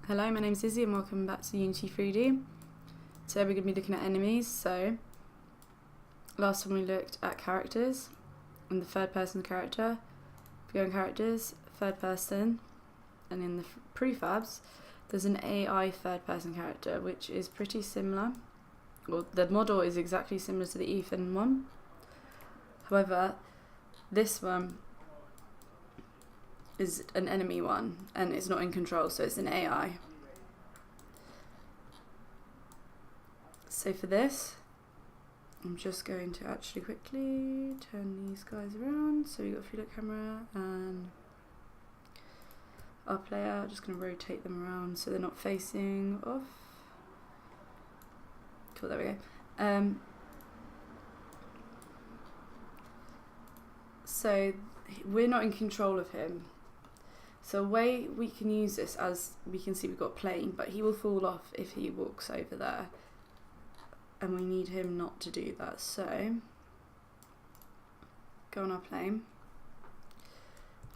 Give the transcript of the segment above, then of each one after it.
Hello, my name is Izzy and welcome back to Unity 3D. Today we're going to be looking at enemies. So, last time we looked at characters and the third person character. If we go in characters, third person, and in the prefabs there's an AI third person character which is pretty similar. Well, the model is exactly similar to the Ethan one. However, this one is an enemy one and it's not in control, so it's an AI. So for this, I'm just going to actually quickly turn these guys around. So we've got a look camera and our player. Just going to rotate them around so they're not facing off. Cool, there we go. So we're not in control of him. So a way we can use this, as we can see we've got plane, but he will fall off if he walks over there. And we need him not to do that. So go on our plane,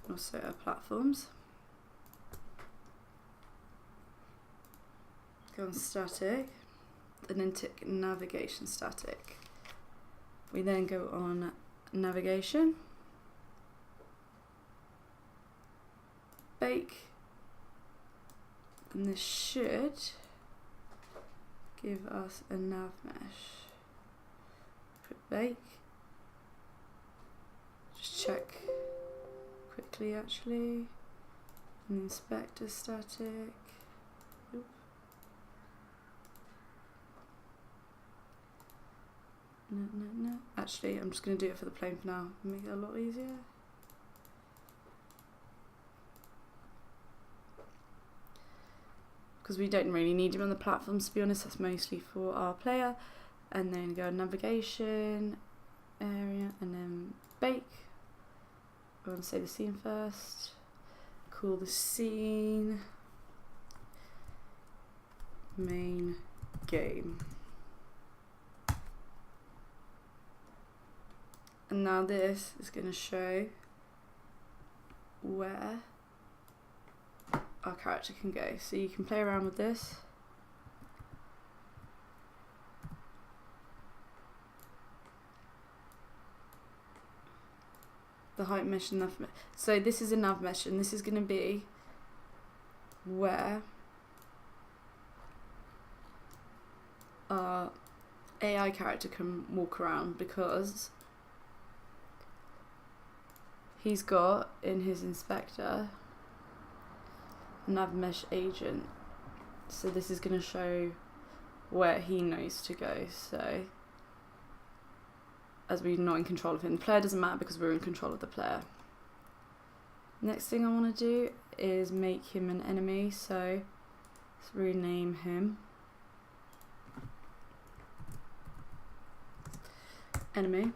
also our platforms. Go on static, and then tick navigation static. We then go on navigation, bake, and this should give us a nav mesh. Put bake. Just check quickly actually. And inspector static. Oop. No. Actually, I'm just going to do it for the plane for now. Make it a lot easier. Because we don't really need him on the platforms, to be honest. That's mostly for our player. And then go navigation area and then bake. I want to save the scene first. Call the scene main game. And now this is going to show where our character can go. So you can play around with this. The height mesh and nav mesh. So this is a nav mesh and this is going to be where our AI character can walk around, because he's got in his inspector nav mesh agent, so this is going to show where he knows to go. So as we're not in control of him, the player doesn't matter because we're in control of the player. Next thing I want to do is make him an enemy, so let's rename him enemy.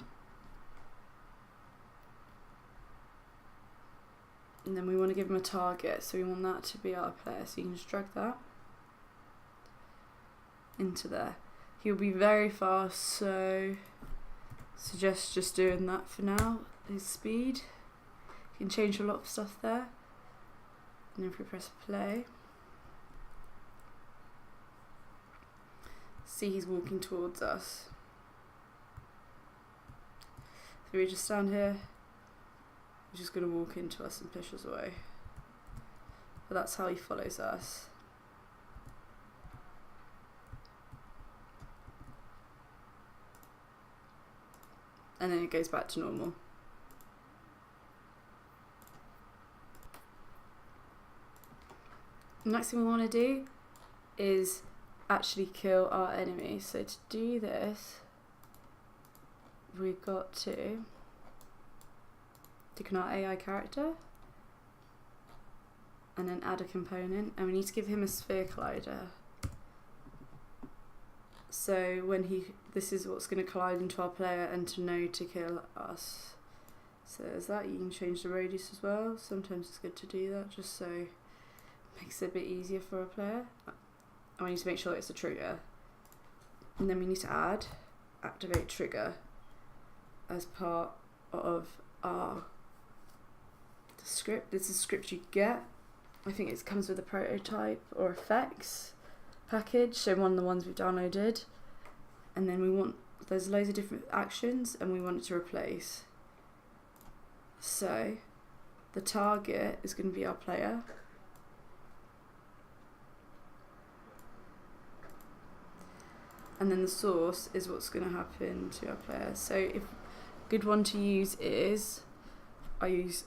And then we want to give him a target, so we want that to be our player. So you can just drag that into there. He'll be very fast, so suggest just doing that for now. His speed, you can change a lot of stuff there. And if we press play, see he's walking towards us. So we just stand here. He's just going to walk into us and push us away. But that's how he follows us. And then it goes back to normal. Next thing we want to do is actually kill our enemy. So to do this, we've got to click on our AI character and then add a component, and we need to give him a sphere collider. So when this is what's going to collide into our player and to know to kill us. So there's that. You can change the radius as well. Sometimes it's good to do that just so it makes it a bit easier for a player. And we need to make sure it's a trigger. And then we need to activate trigger as part of our script. This is a script you get I think it comes with a prototype or effects package, so one of the ones we've downloaded, and then there's loads of different actions and we want it to replace. So the target is going to be our player, and then the source is what's going to happen to our player. So if a good one to use is, I use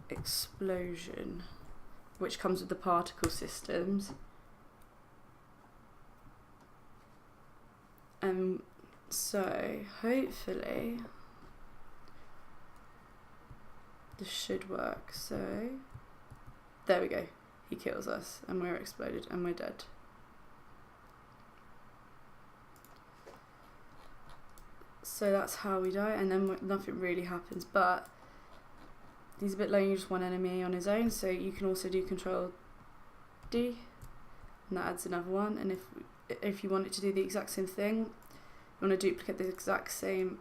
explosion, which comes with the particle systems. So hopefully this should work. So there we go, he kills us and we're exploded and we're dead. So that's how we die, and then nothing really happens, but he's a bit low, you just one enemy on his own, so you can also do Control D, and that adds another one. And if you want it to do the exact same thing, you want to duplicate the exact same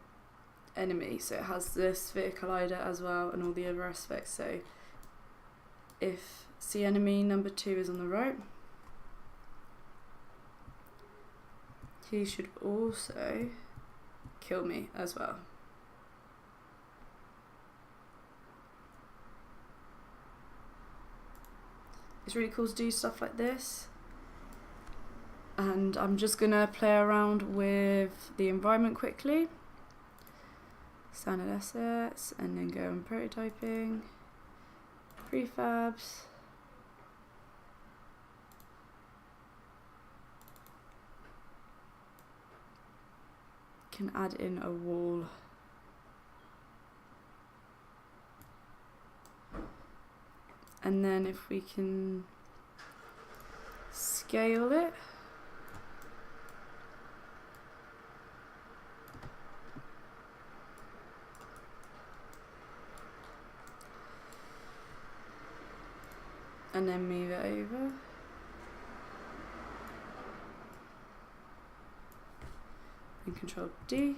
enemy, so it has the sphere collider as well and all the other aspects. So if see enemy number 2 is on the right, he should also kill me as well. It's really cool to do stuff like this, and I'm just gonna play around with the environment quickly, standard assets, and then go on prototyping, prefabs, can add in a wall. And then if we can scale it, and then move it over. And Control D,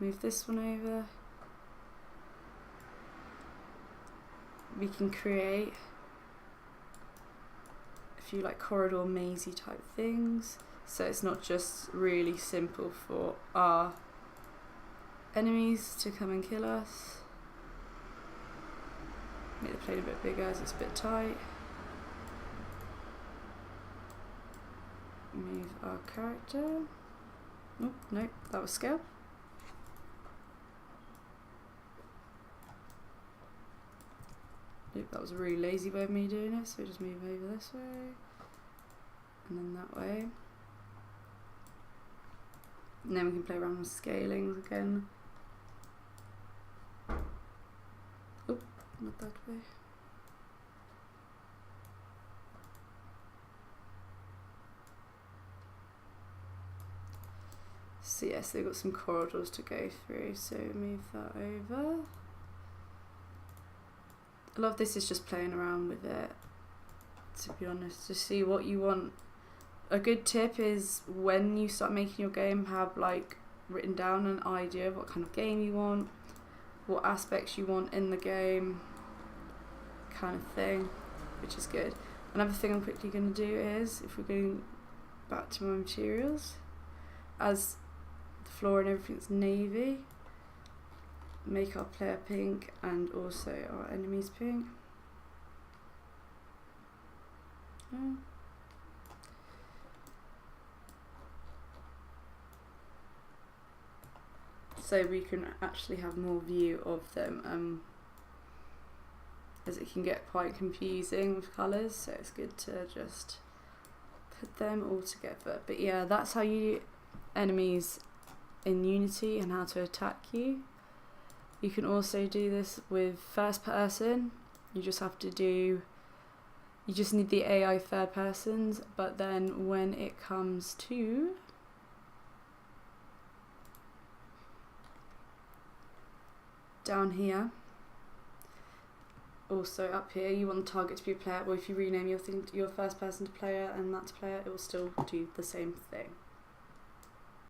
move this one over. We can create a few like corridor mazy type things, so it's not just really simple for our enemies to come and kill us. Make the plate a bit bigger as it's a bit tight. Move our character. Oh, no, that was scale. Nope, that was a really lazy way of me doing it, so just move over this way, and then that way. And then we can play around with scalings again. Oh, not that way. So yes, they've got some corridors to go through, so move that over. A lot of this is just playing around with it, to be honest, to see what you want. A good tip is when you start making your game, have like written down an idea of what kind of game you want, what aspects you want in the game, kind of thing, which is good. Another thing I'm quickly going to do is, if we're going back to my materials, as the floor and everything's navy, make our player pink and also our enemies pink. So we can actually have more view of them, as it can get quite confusing with colours, so it's good to just put them all together. But yeah, that's how you enemies in Unity and how to attack you. You can also do this with first person. You just need the AI third persons, but then when it comes to down here, also up here, you want the target to be a player. Well, if you rename your first person to player and that to player, it will still do the same thing.